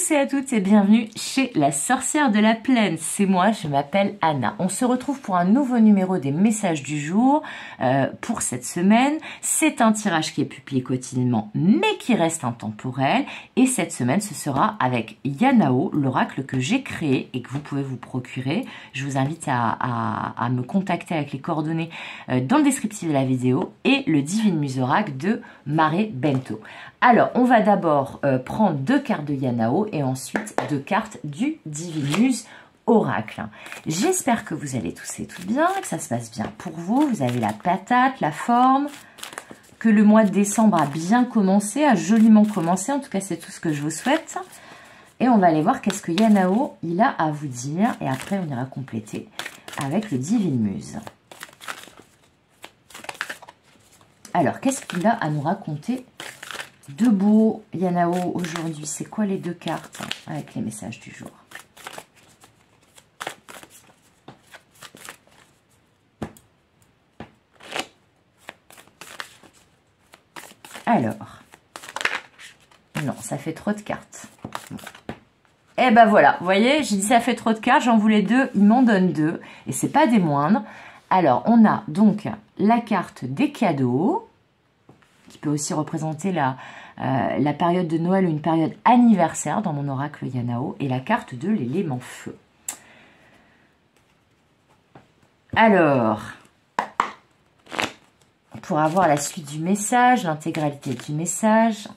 tous et à toutes et bienvenue chez la sorcière de la plaine. C'est moi, je m'appelle Anna. On se retrouve pour un nouveau numéro des messages du jour pour cette semaine. C'est un tirage qui est publié quotidiennement mais qui reste intemporel. Et cette semaine, ce sera avec Yanao, l'oracle que j'ai créé et que vous pouvez vous procurer. Je vous invite à me contacter avec les coordonnées dans le descriptif de la vidéo et le Divine Muse Oracle de Maré Bento. Alors, on va d'abord prendre 2 cartes de Yanao et ensuite 2 cartes du Divine Muse Oracle. J'espère que vous allez tous et toutes bien, que ça se passe bien pour vous. Vous avez la patate, la forme, que le mois de décembre a bien commencé, a joliment commencé. En tout cas, c'est tout ce que je vous souhaite. Et on va aller voir qu'est-ce que Yanao il a à vous dire. Et après, on ira compléter avec le Divine Muse. Alors, qu'est-ce qu'il a à nous raconter de beau, Yanao, aujourd'hui? C'est quoi les 2 cartes avec les messages du jour? Alors, non, ça fait trop de cartes. Bon. Et ben voilà, vous voyez, j'ai dit ça fait trop de cartes, j'en voulais 2, il m'en donne 2, et c'est pas des moindres. Alors, on a donc la carte des cadeaux, qui peut aussi représenter la période de Noël ou une période anniversaire dans mon oracle Yanao, et la carte de l'élément feu. Alors, pour avoir la suite du message, l'intégralité du message,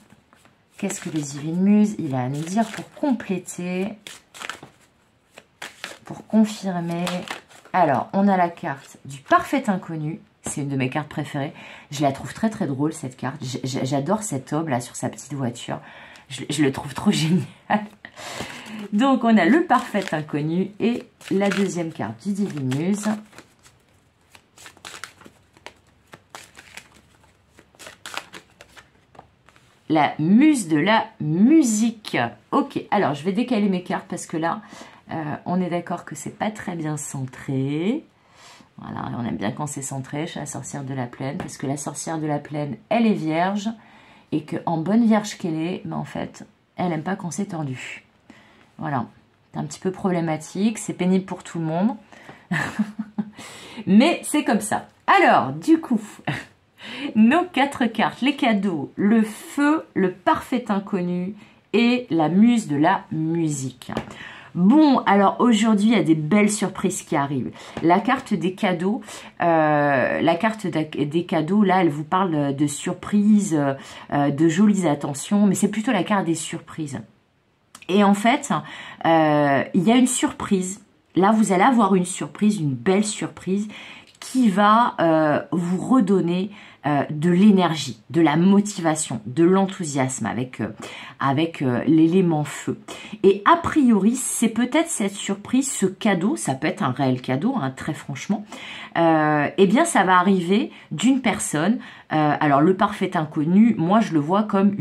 qu'est-ce que le Divine Muse il a à nous dire pour compléter, pour confirmer? Alors, on a la carte du parfait inconnu. C'est une de mes cartes préférées. Je la trouve très très drôle cette carte. J'adore cet homme là sur sa petite voiture. Je le trouve trop génial. Donc on a le parfait inconnu et la deuxième carte du Divine Muse. La muse de la musique. Ok, alors je vais décaler mes cartes parce que là, on est d'accord que c'est pas très bien centré. Voilà, on aime bien quand c'est centré chez la sorcière de la plaine, parce que la sorcière de la plaine, elle est vierge, et qu'en bonne vierge qu'elle est, mais en fait, elle n'aime pas quand c'est tordu. Voilà, c'est un petit peu problématique, c'est pénible pour tout le monde, mais c'est comme ça. Alors, du coup, nos 4 cartes, les cadeaux, le feu, le parfait inconnu et la muse de la musique. Bon, alors aujourd'hui, il y a des belles surprises qui arrivent. La carte des cadeaux, là, elle vous parle de surprises, de jolies attentions, mais c'est plutôt la carte des surprises. Et en fait, il y a une surprise. Là, vous allez avoir une surprise, une belle surprise qui va vous redonner de l'énergie, de la motivation, de l'enthousiasme avec l'élément feu. Et a priori, c'est peut-être cette surprise, ce cadeau, ça peut être un réel cadeau, hein, très franchement, eh bien ça va arriver d'une personne, alors le parfait inconnu, moi je le vois comme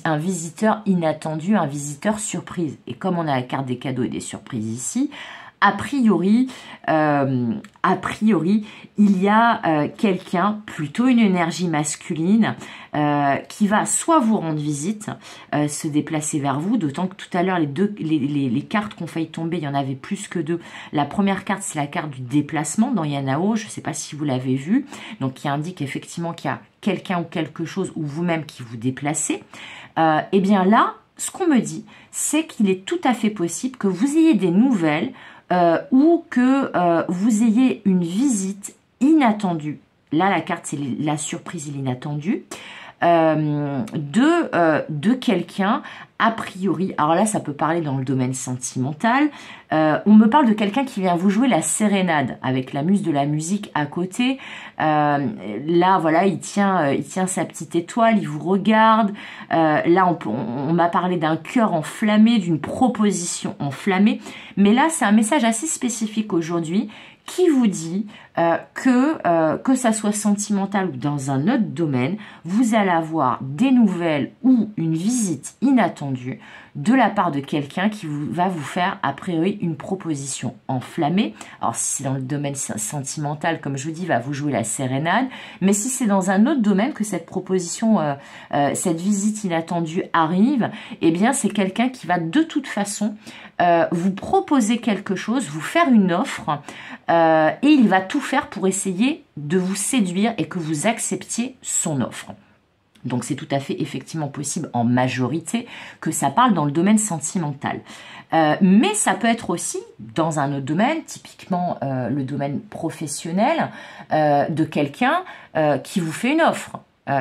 un visiteur inattendu, un visiteur surprise. Et comme on a la carte des cadeaux et des surprises ici, a priori, il y a quelqu'un, plutôt une énergie masculine, qui va soit vous rendre visite, se déplacer vers vous, d'autant que tout à l'heure, les cartes qu'on failli tomber, il y en avait plus que 2. La première carte, c'est la carte du déplacement dans Yanao, je ne sais pas si vous l'avez vu, donc qui indique effectivement qu'il y a quelqu'un ou quelque chose, ou vous-même qui vous déplacez. Et bien là, ce qu'on me dit, c'est qu'il est tout à fait possible que vous ayez des nouvelles, ou que vous ayez une visite inattendue. Là, la carte, c'est la surprise et l'inattendu. De quelqu'un, a priori, alors là, ça peut parler dans le domaine sentimental. On me parle de quelqu'un qui vient vous jouer la sérénade avec la muse de la musique à côté. Là, voilà, il tient sa petite étoile, il vous regarde. Là, on m'a parlé d'un cœur enflammé, d'une proposition enflammée. Mais là, c'est un message assez spécifique aujourd'hui qui vous dit que ça soit sentimental ou dans un autre domaine, vous allez avoir des nouvelles ou une visite inattendue inattendu de la part de quelqu'un qui va vous faire a priori une proposition enflammée. Alors si c'est dans le domaine sentimental, comme je vous dis, va vous jouer la sérénade, mais si c'est dans un autre domaine que cette proposition, cette visite inattendue arrive, eh bien c'est quelqu'un qui va de toute façon vous proposer quelque chose, vous faire une offre, et il va tout faire pour essayer de vous séduire et que vous acceptiez son offre. Donc c'est tout à fait effectivement possible en majorité que ça parle dans le domaine sentimental. Mais ça peut être aussi dans un autre domaine, typiquement le domaine professionnel, de quelqu'un qui vous fait une offre.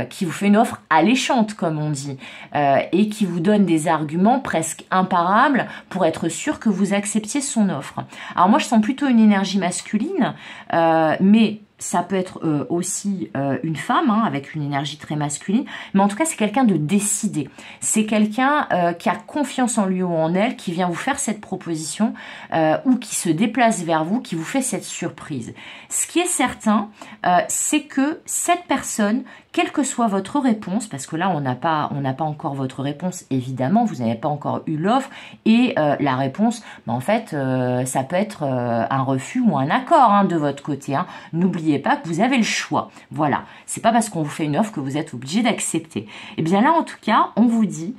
Qui vous fait une offre alléchante, comme on dit, et qui vous donne des arguments presque imparables pour être sûr que vous acceptiez son offre. Alors moi, je sens plutôt une énergie masculine, mais ça peut être aussi une femme, hein, avec une énergie très masculine, mais en tout cas, c'est quelqu'un de décidé. C'est quelqu'un qui a confiance en lui ou en elle, qui vient vous faire cette proposition, ou qui se déplace vers vous, qui vous fait cette surprise. Ce qui est certain, c'est que cette personne, quelle que soit votre réponse, parce que là, on n'a pas encore votre réponse, évidemment, vous n'avez pas encore eu l'offre, et la réponse, en fait, ça peut être un refus ou un accord, hein, de votre côté. Hein. N'oubliez pas que vous avez le choix. Voilà, c'est pas parce qu'on vous fait une offre que vous êtes obligé d'accepter. Et bien là, en tout cas, on vous dit,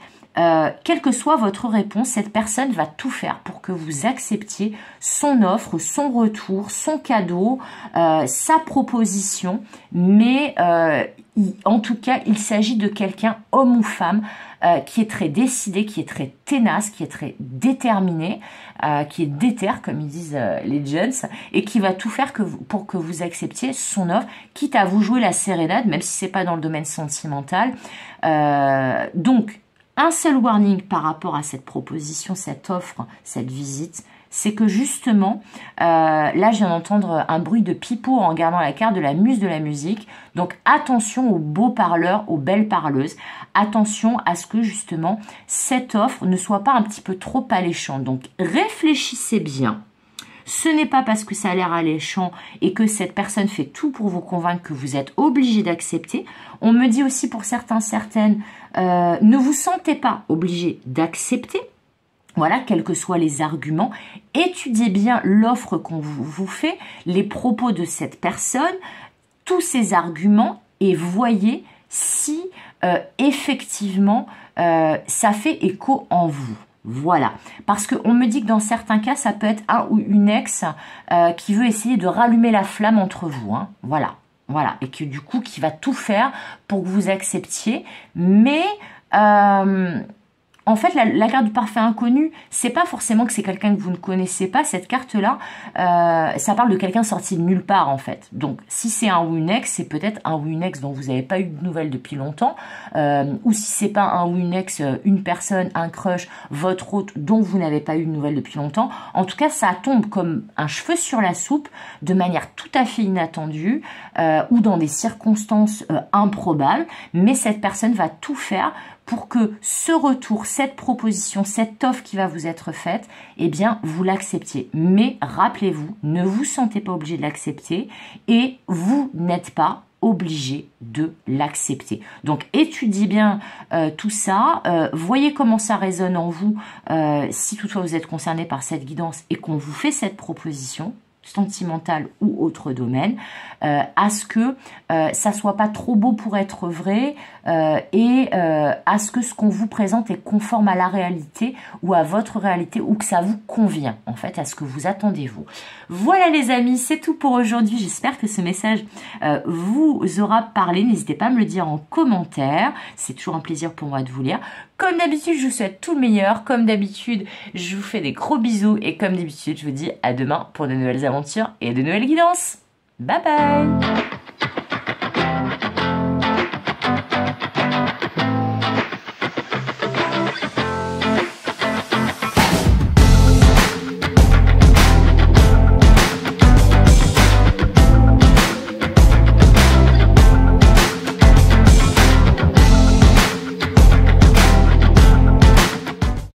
quelle que soit votre réponse, cette personne va tout faire pour que vous acceptiez son offre, son retour, son cadeau, sa proposition. Mais en tout cas, il s'agit de quelqu'un, homme ou femme, qui est très décidé, qui est très ténace, qui est très déterminé, qui est déter, comme ils disent les jeunes, et qui va tout faire pour que vous acceptiez son offre, quitte à vous jouer la sérénade, même si c'est pas dans le domaine sentimental. Donc, un seul warning par rapport à cette proposition, cette offre, cette visite, c'est que justement, là je viens d'entendre un bruit de pipeau en regardant la carte de la muse de la musique. Donc attention aux beaux parleurs, aux belles parleuses. Attention à ce que justement cette offre ne soit pas un petit peu trop alléchante. Donc réfléchissez bien. Ce n'est pas parce que ça a l'air alléchant et que cette personne fait tout pour vous convaincre que vous êtes obligé d'accepter. On me dit aussi pour certains, certaines, ne vous sentez pas obligé d'accepter. Voilà, quels que soient les arguments. Étudiez bien l'offre qu'on vous fait, les propos de cette personne, tous ces arguments et voyez si effectivement ça fait écho en vous. Voilà, parce qu'on me dit que dans certains cas, ça peut être un ou une ex qui veut essayer de rallumer la flamme entre vous. Hein. Voilà, et que du coup, qui va tout faire pour que vous acceptiez. Mais en fait, la carte du parfait inconnu, c'est pas forcément que c'est quelqu'un que vous ne connaissez pas. Cette carte-là, ça parle de quelqu'un sorti de nulle part, en fait. Donc, si c'est un ou une ex, c'est peut-être un ou une ex dont vous n'avez pas eu de nouvelles depuis longtemps. Ou si c'est pas un ou une ex, une personne, un crush, votre hôte dont vous n'avez pas eu de nouvelles depuis longtemps. En tout cas, ça tombe comme un cheveu sur la soupe, de manière tout à fait inattendue, ou dans des circonstances improbables. Mais cette personne va tout faire pour que ce retour, cette proposition, cette offre qui va vous être faite, eh bien, vous l'acceptiez. Mais rappelez-vous, ne vous sentez pas obligé de l'accepter et vous n'êtes pas obligé de l'accepter. Donc, étudiez bien tout ça, voyez comment ça résonne en vous, si toutefois vous êtes concerné par cette guidance et qu'on vous fait cette proposition, sentimental ou autre domaine, à ce que ça soit pas trop beau pour être vrai et à ce que ce qu'on vous présente est conforme à la réalité ou à votre réalité ou que ça vous convient en fait à ce que vous attendez vous. Voilà les amis, c'est tout pour aujourd'hui. J'espère que ce message vous aura parlé. N'hésitez pas à me le dire en commentaire. C'est toujours un plaisir pour moi de vous lire. Comme d'habitude, je vous souhaite tout le meilleur. Comme d'habitude, je vous fais des gros bisous. Et comme d'habitude, je vous dis à demain pour de nouvelles aventures et de nouvelles guidances. Bye bye!